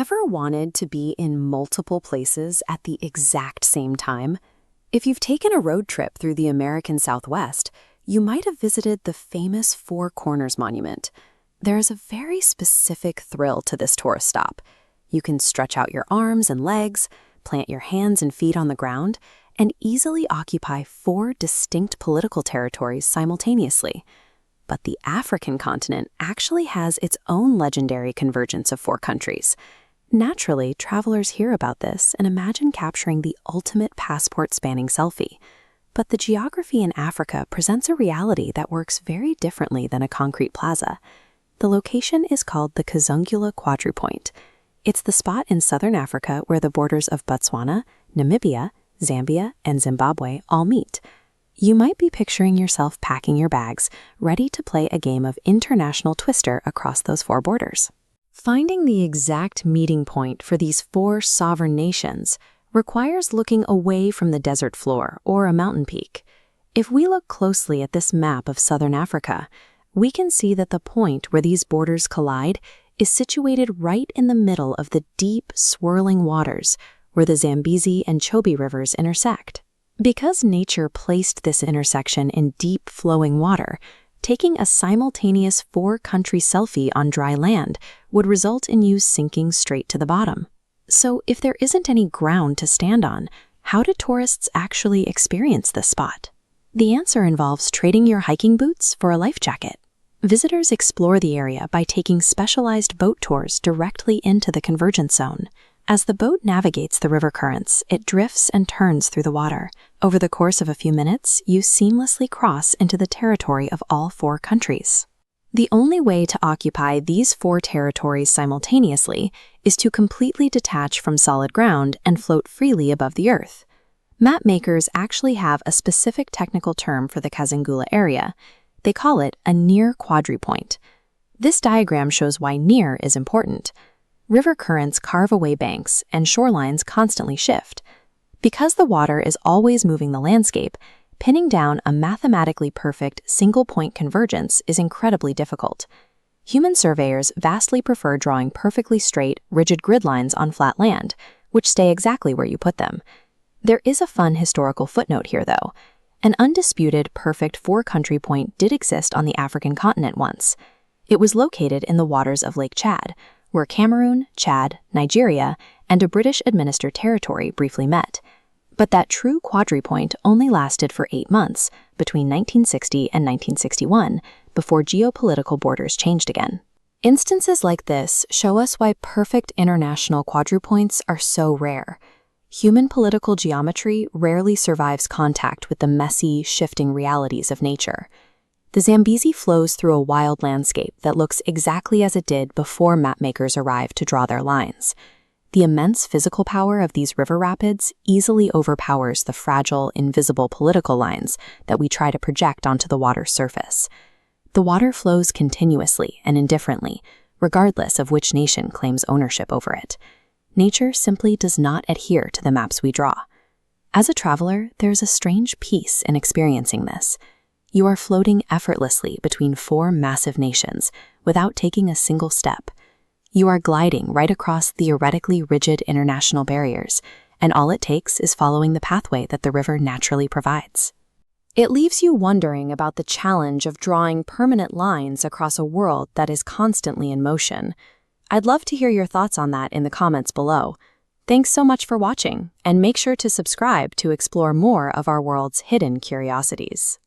Ever wanted to be in multiple places at the exact same time? If you've taken a road trip through the American Southwest, you might have visited the famous Four Corners Monument. There is a very specific thrill to this tourist stop. You can stretch out your arms and legs, plant your hands and feet on the ground, and easily occupy 4 distinct political territories simultaneously. But the African continent actually has its own legendary convergence of 4 countries. Naturally, travelers hear about this and imagine capturing the ultimate passport-spanning selfie. But the geography in Africa presents a reality that works very differently than a concrete plaza. The location is called the Kazungula Quadripoint. It's the spot in southern Africa where the borders of Botswana, Namibia, Zambia, and Zimbabwe all meet. You might be picturing yourself packing your bags, ready to play a game of international twister across those 4 borders. Finding the exact meeting point for these 4 sovereign nations requires looking away from the desert floor or a mountain peak. If we look closely at this map of southern Africa, we can see that the point where these borders collide is situated right in the middle of the deep, swirling waters where the Zambezi and Chobe Rivers intersect. Because nature placed this intersection in deep, flowing water, taking a simultaneous 4-country selfie on dry land would result in you sinking straight to the bottom. So if there isn't any ground to stand on, how do tourists actually experience this spot? The answer involves trading your hiking boots for a life jacket. Visitors explore the area by taking specialized boat tours directly into the convergence zone. As the boat navigates the river currents, it drifts and turns through the water. Over the course of a few minutes, you seamlessly cross into the territory of all 4 countries. The only way to occupy these 4 territories simultaneously is to completely detach from solid ground and float freely above the earth. Map makers actually have a specific technical term for the Kazungula area. They call it a near-quadripoint. This diagram shows why near is important. River currents carve away banks, and shorelines constantly shift. Because the water is always moving the landscape, pinning down a mathematically perfect single-point convergence is incredibly difficult. Human surveyors vastly prefer drawing perfectly straight, rigid grid lines on flat land, which stay exactly where you put them. There is a fun historical footnote here, though. An undisputed, perfect 4-country point did exist on the African continent once. It was located in the waters of Lake Chad, where Cameroon, Chad, Nigeria, and a British-administered territory briefly met. But that true quadripoint only lasted for 8 months, between 1960 and 1961, before geopolitical borders changed again. Instances like this show us why perfect international quadripoints are so rare. Human political geometry rarely survives contact with the messy, shifting realities of nature. The Zambezi flows through a wild landscape that looks exactly as it did before mapmakers arrived to draw their lines. The immense physical power of these river rapids easily overpowers the fragile, invisible political lines that we try to project onto the water's surface. The water flows continuously and indifferently, regardless of which nation claims ownership over it. Nature simply does not adhere to the maps we draw. As a traveler, there's a strange peace in experiencing this. You are floating effortlessly between 4 massive nations without taking a single step. You are gliding right across theoretically rigid international barriers, and all it takes is following the pathway that the river naturally provides. It leaves you wondering about the challenge of drawing permanent lines across a world that is constantly in motion. I'd love to hear your thoughts on that in the comments below. Thanks so much for watching, and make sure to subscribe to explore more of our world's hidden curiosities.